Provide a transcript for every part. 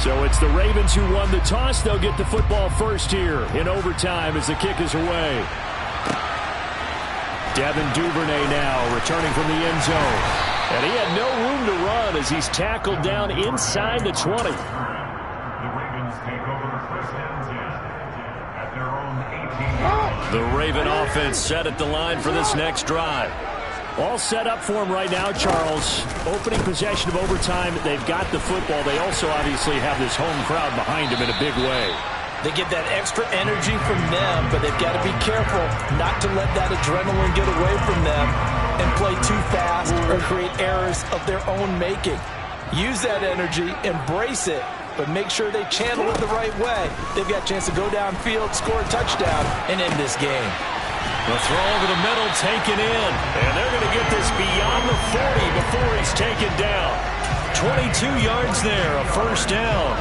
So it's the Ravens who won the toss. They'll get the football first here in overtime as the kick is away. Devin Duvernay now returning from the end zone. And he had no room to run as he's tackled down inside the 20. The Ravens take over first and 10 at their own 18. The Raven offense set at the line for this next drive. All set up for him right now, Charles. Opening possession of overtime. They've got the football. They also obviously have this home crowd behind them in a big way. They get that extra energy from them, but they've got to be careful not to let that adrenaline get away from them and play too fast or create errors of their own making. Use that energy, embrace it, but make sure they channel it the right way. They've got a chance to go downfield, score a touchdown, and end this game. The throw over the middle taken in, and they're going to get this beyond the 40 before he's taken down. 22 yards there, a first down.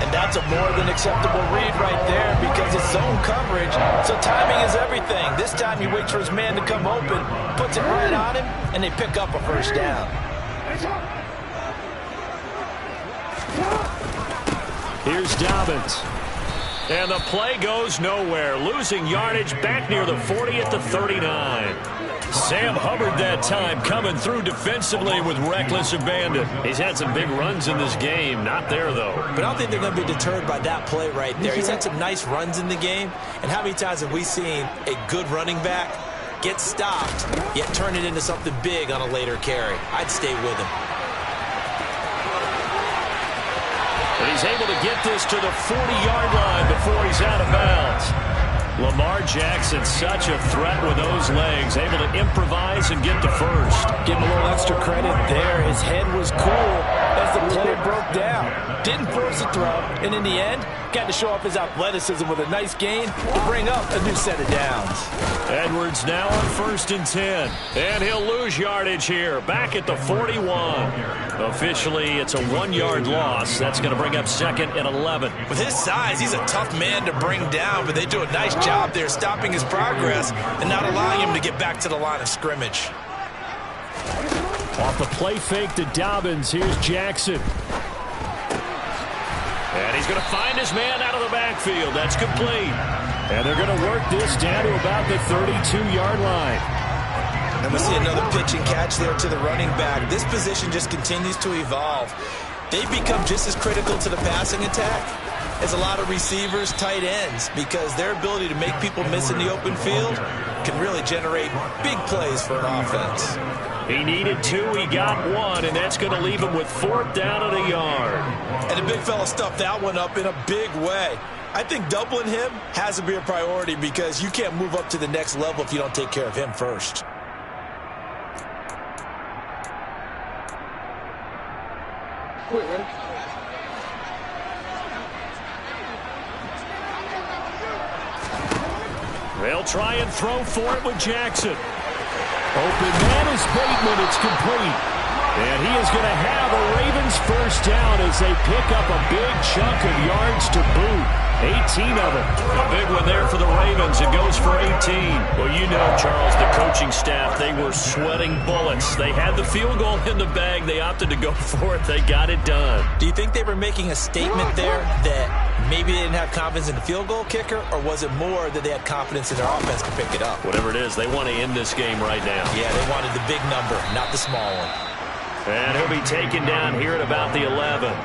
And that's a more than acceptable read right there because it's zone coverage, so timing is everything. This time he waits for his man to come open, puts it right on him, and they pick up a first down. Here's Dobbins. And the play goes nowhere. Losing yardage back near the 40 at the 39. Sam Hubbard that time coming through defensively with reckless abandon. He's had some big runs in this game. Not there, though. But I don't think they're going to be deterred by that play right there. He's had some nice runs in the game. And how many times have we seen a good running back get stopped, yet turn it into something big on a later carry? I'd stay with him. And he's able to get this to the 40-yard line before he's out of bounds. Lamar Jackson, such a threat with those legs, able to improvise and get to first. Give him a little extra credit there. His head was cool as the play broke down. Didn't force a throw, and in the end, got to show off his athleticism with a nice gain to bring up a new set of downs. Edwards now on 1st and 10. And he'll lose yardage here, back at the 41. Officially, it's a 1-yard loss. That's going to bring up 2nd and 11. With his size, he's a tough man to bring down, but they do a nice job there stopping his progress and not allowing him to get back to the line of scrimmage. Off the play fake to Dobbins, here's Jackson. And he's going to find his man out of the backfield. That's complete. And they're going to work this down to about the 32-yard line. And we see another pitch and catch there to the running back. This position just continues to evolve. They've become just as critical to the passing attack as a lot of receivers, tight ends, because their ability to make people miss in the open field can really generate big plays for an offense. He needed 2, he got 1, and that's going to leave him with 4th down at a yard. And the big fella stuffed that one up in a big way. I think doubling him has to be a priority because you can't move up to the next level if you don't take care of him first. They'll try and throw for it with Jackson. Open man is Bateman. It's complete. And he is going to have a Ravens first down as they pick up a big chunk of yards to boot. 18 of it. A big one there for the Ravens. It goes for 18. Well, you know, Charles, the coaching staff, they were sweating bullets. They had the field goal in the bag. They opted to go for it. They got it done. Do you think they were making a statement there that maybe they didn't have confidence in the field goal kicker, or was it more that they had confidence in their offense to pick it up? Whatever it is, they want to end this game right now. Yeah, they wanted the big number, not the small one. And he'll be taken down here at about the 11.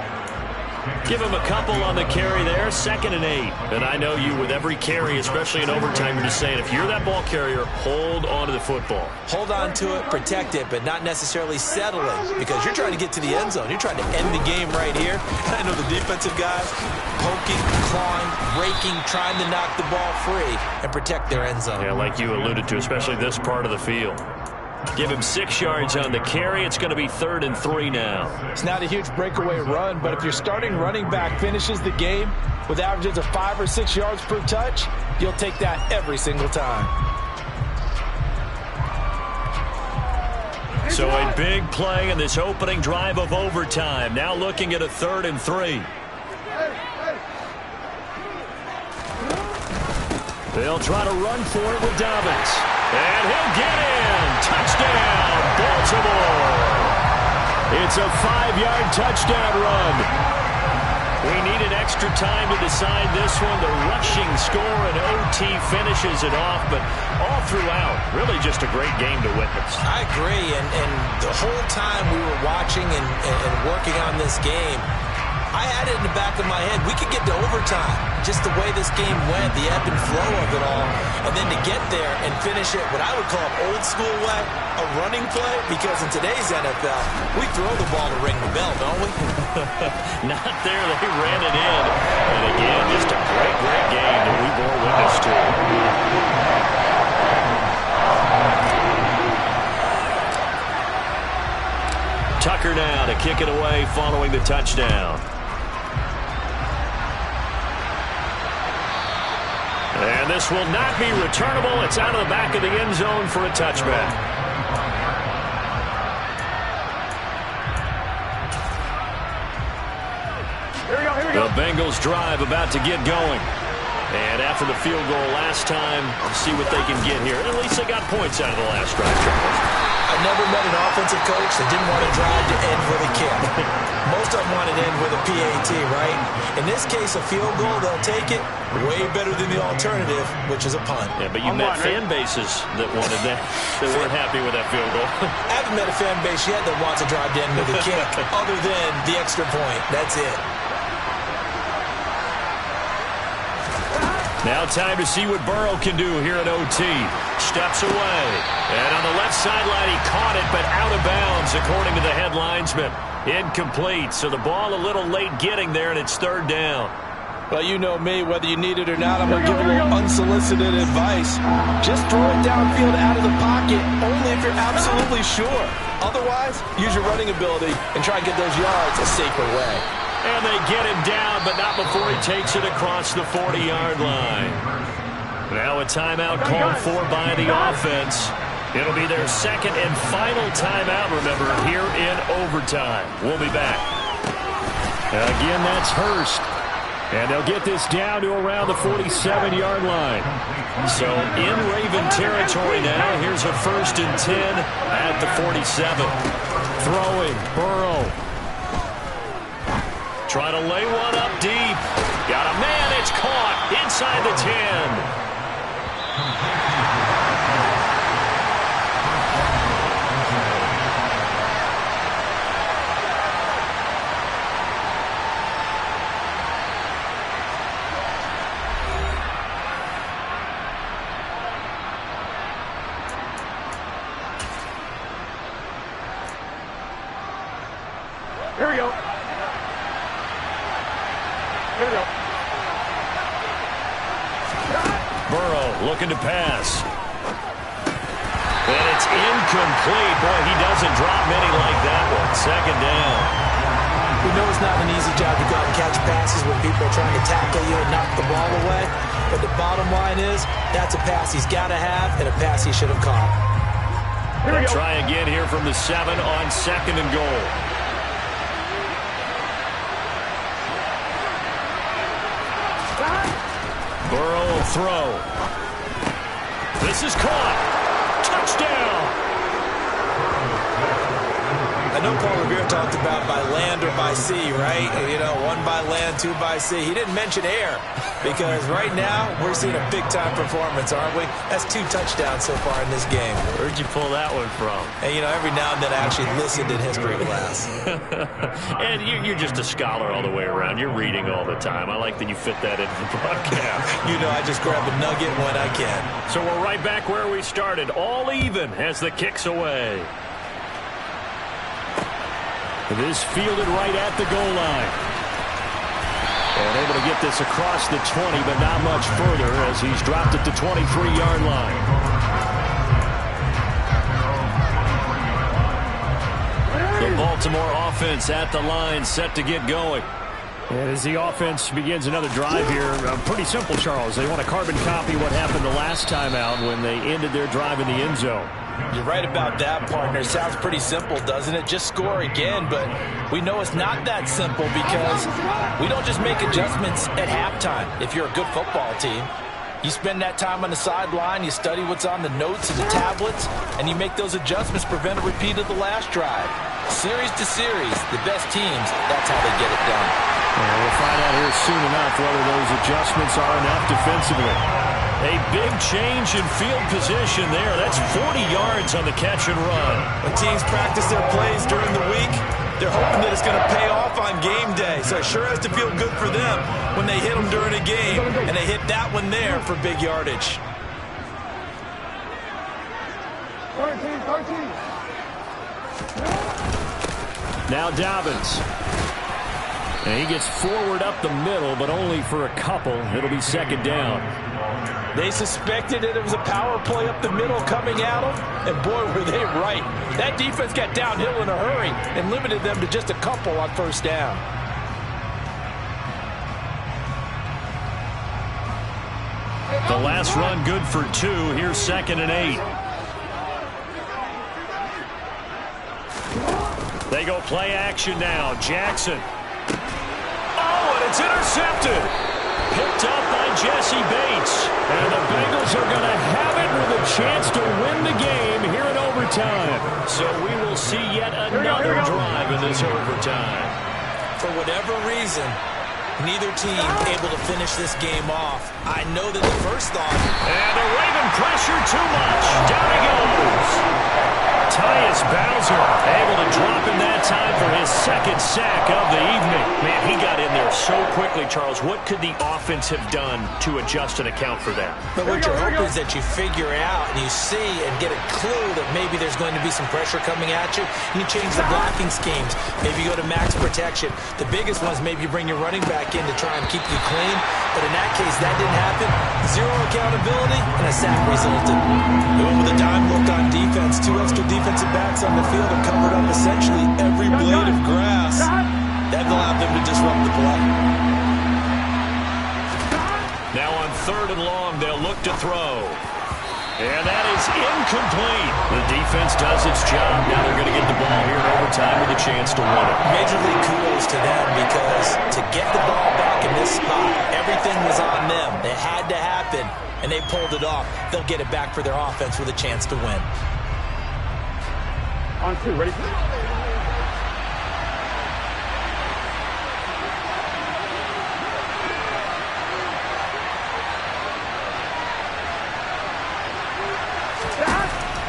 Give him a couple on the carry there, 2nd and 8. And I know you, with every carry, especially in overtime, you're just saying, if you're that ball carrier, hold on to the football. Hold on to it, protect it, but not necessarily settling, because you're trying to get to the end zone. You're trying to end the game right here. I know the defensive guys poking, clawing, raking, trying to knock the ball free and protect their end zone. Yeah, like you alluded to, especially this part of the field. Give him 6 yards on the carry. It's going to be 3rd and 3 now. It's not a huge breakaway run, but if your starting running back finishes the game with averages of 5 or 6 yards per touch, you'll take that every single time. So a big play in this opening drive of overtime. Now looking at a 3rd and 3. They'll try to run for it with Dobbins. And he'll get in. Touchdown, Baltimore. It's a 5-yard touchdown run. We need an extra time to decide this one. The rushing score and OT finishes it off, but all throughout, really just a great game to witness. I agree, and the whole time we were watching and working on this game, I had it in the back of my head. We could get to overtime. Just the way this game went, the ebb and flow of it all. And then to get there and finish it what I would call old school way, a running play. Because in today's NFL, we throw the ball to ring the bell, don't we? Not there. They ran it in. And again, just a great, great game that we bore witness to. Tucker now to kick it away following the touchdown. And this will not be returnable. It's out of the back of the end zone for a touchback. Here we go. The Bengals drive about to get going. And after the field goal last time, see what they can get here. At least they got points out of the last drive, Charles. I never met an offensive coach that didn't want to drive to end with a kick. Most of them want to end with a PAT, right? In this case, a field goal, they'll take it way better than the alternative, which is a punt. Yeah, but you met fan bases that wanted that, that weren't happy with that field goal. I haven't met a fan base yet that wants to drive to end with a kick other than the extra point. That's it. Now time to see what Burrow can do here at OT. Steps away. And on the left sideline, he caught it, but out of bounds, according to the head linesman. Incomplete. So the ball a little late getting there, and it's third down. Well, you know me. Whether you need it or not, I'm going to give a little unsolicited advice. Just throw it downfield out of the pocket, only if you're absolutely sure. Otherwise, use your running ability and try and get those yards a safer way. And they get him down, but not before he takes it across the 40-yard line. Now a timeout called for by the offense. It'll be their second and final timeout, remember, here in overtime. We'll be back. Again, that's Hurst. And they'll get this down to around the 47-yard line. So in Raven territory now. Here's a 1st and 10 at the 47. Throwing, Burrow. Try to lay one up deep. Got a man. It's caught inside the 10. Here we go. Here we go. Burrow looking to pass. And it's incomplete. Boy, he doesn't drop many like that one. Second down. We know it's not an easy job to go out and catch passes when people are trying to tackle you and knock the ball away. But the bottom line is, that's a pass he's got to have and a pass he should have caught. They'll try again here from the 7 on 2nd and goal. Burrow will throw. This is caught. Touchdown. I know Paul Revere talked about by land or by sea, right? You know, 1 by land, 2 by sea. He didn't mention air because right now we're seeing a big-time performance, aren't we? That's 2 touchdowns so far in this game. Where'd you pull that one from? And, you know, every now and then I actually listened in history class. And you're just a scholar all the way around. You're reading all the time. I like that you fit that into the broadcast. You know, I just grab a nugget when I can. So we're right back where we started. All even as the kick's away. This fielded right at the goal line. And able to get this across the 20, but not much further as he's dropped at the 23-yard line. The Baltimore offense at the line, set to get going. And as the offense begins another drive here, pretty simple, Charles. They want to carbon copy what happened the last time out when they ended their drive in the end zone. You're right about that, partner. Sounds pretty simple, doesn't it? Just score again, but we know it's not that simple because we don't just make adjustments at halftime. If you're a good football team, you spend that time on the sideline, you study what's on the notes and the tablets, and you make those adjustments, prevent a repeat of the last drive. Series to series, the best teams, that's how they get it done. And we'll find out here soon enough whether those adjustments are enough defensively. A big change in field position there. That's 40 yards on the catch and run. When teams practice their plays during the week, they're hoping that it's going to pay off on game day. So it sure has to feel good for them when they hit them during a game, and they hit that one there for big yardage. 13. Now Dobbins. And he gets forward up the middle, but only for a couple. It'll be second down. They suspected that it was a power play up the middle coming at them, and boy, were they right. That defense got downhill in a hurry and limited them to just a couple on first down. The last run good for 2. Here's 2nd and 8. They go play action now. Jackson. Oh, and it's intercepted. Picked up by Jesse Bates. And the Bengals are going to have it with a chance to win the game here in overtime. So we will see yet another drive in this overtime. For whatever reason, neither team able to finish this game off. I know that the first thought... And the Raven pressure too much. Down he goes. Tyus Bowser able to drop in that time for his 2nd sack of the evening. Man, he got in there so quickly, Charles. What could the offense have done to adjust and account for that? But what you're hoping is that you figure out and you see and get a clue that maybe there's going to be some pressure coming at you. And you change the blocking schemes. Maybe you go to max protection. The biggest one is maybe you bring your running back in to try and keep you clean. But in that case, that didn't happen. Zero accountability, and a sack resulted. They went with a dime look on defense. 2 extra defensive backs on the field and covered up essentially every blade of grass. That allowed them to disrupt the play. Now on 3rd and long, they'll look to throw. And that is incomplete. The defense does its job. Now they're going to get the ball here in overtime with a chance to win it. Major league kudos to them, because to get the ball back in this spot, everything was on them. It had to happen, and they pulled it off. They'll get it back for their offense with a chance to win. On 2, ready?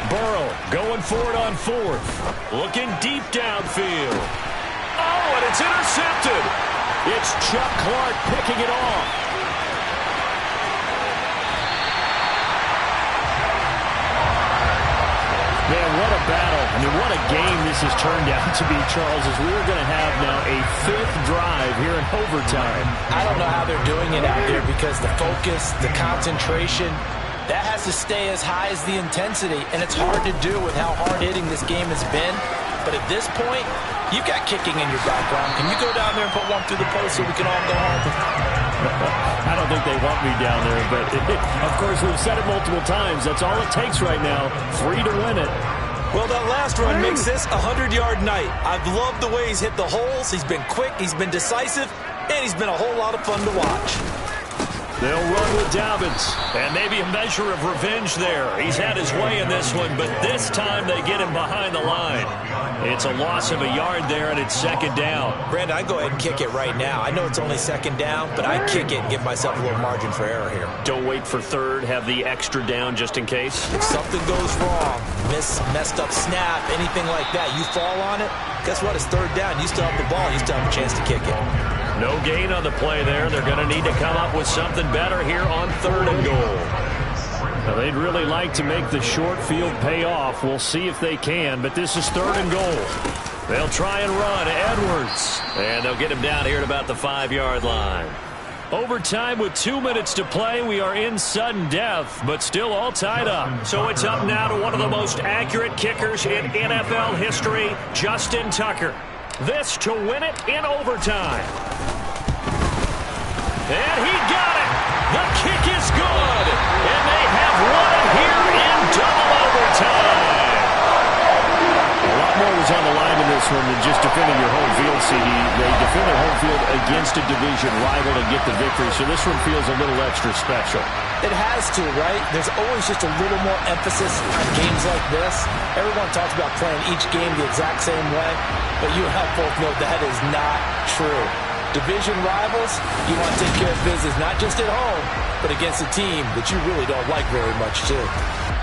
Burrow going for it on 4th. Looking deep downfield. Oh, and it's intercepted. It's Chuck Clark picking it off. Man, what a battle. I mean, what a game this has turned out to be, Charles, as we are going to have now a 5th drive here in overtime. I don't know how they're doing it out there, because the focus, the concentration, that has to stay as high as the intensity, and it's hard to do with how hard-hitting this game has been. But at this point, you've got kicking in your background. Can you go down there and put one through the post so we can all go home? I don't think they want me down there, but of course we've said it multiple times. That's all it takes right now. 3 to win it. Well, that last run makes this a 100-yard night. I've loved the way he's hit the holes. He's been quick, he's been decisive, and he's been a whole lot of fun to watch. They'll run with Dobbins, and maybe a measure of revenge there. He's had his way in this one, but this time they get him behind the line. It's a loss of a yard there, and it's 2nd down. Brandon, I'd go ahead and kick it right now. I know it's only 2nd down, but I'd kick it and give myself a little margin for error here. Don't wait for 3rd. Have the extra down just in case. If something goes wrong, messed up snap, anything like that, you fall on it, guess what? It's 3rd down. You still have the ball. You still have a chance to kick it. No gain on the play there. They're going to need to come up with something better here on 3rd and goal. Now, they'd really like to make the short field pay off. We'll see if they can, but this is 3rd and goal. They'll try and run. Edwards. And they'll get him down here at about the 5-yard line. Overtime with 2 minutes to play. We are in sudden death, but still all tied up. So it's up now to one of the most accurate kickers in NFL history, Justin Tucker. This to win it in overtime. And he got it. The kick is good. And they have won it here in double overtime. A lot more was on the line in this one than just defending your home field, CD. They defended home field against a division rival and get the victory, so this one feels a little extra special. It has to, right? There's always just a little more emphasis on games like this. Everyone talks about playing each game the exact same way, but you and I both know that is not true. Division rivals, you want to take care of business, not just at home, but against a team that you really don't like very much, too.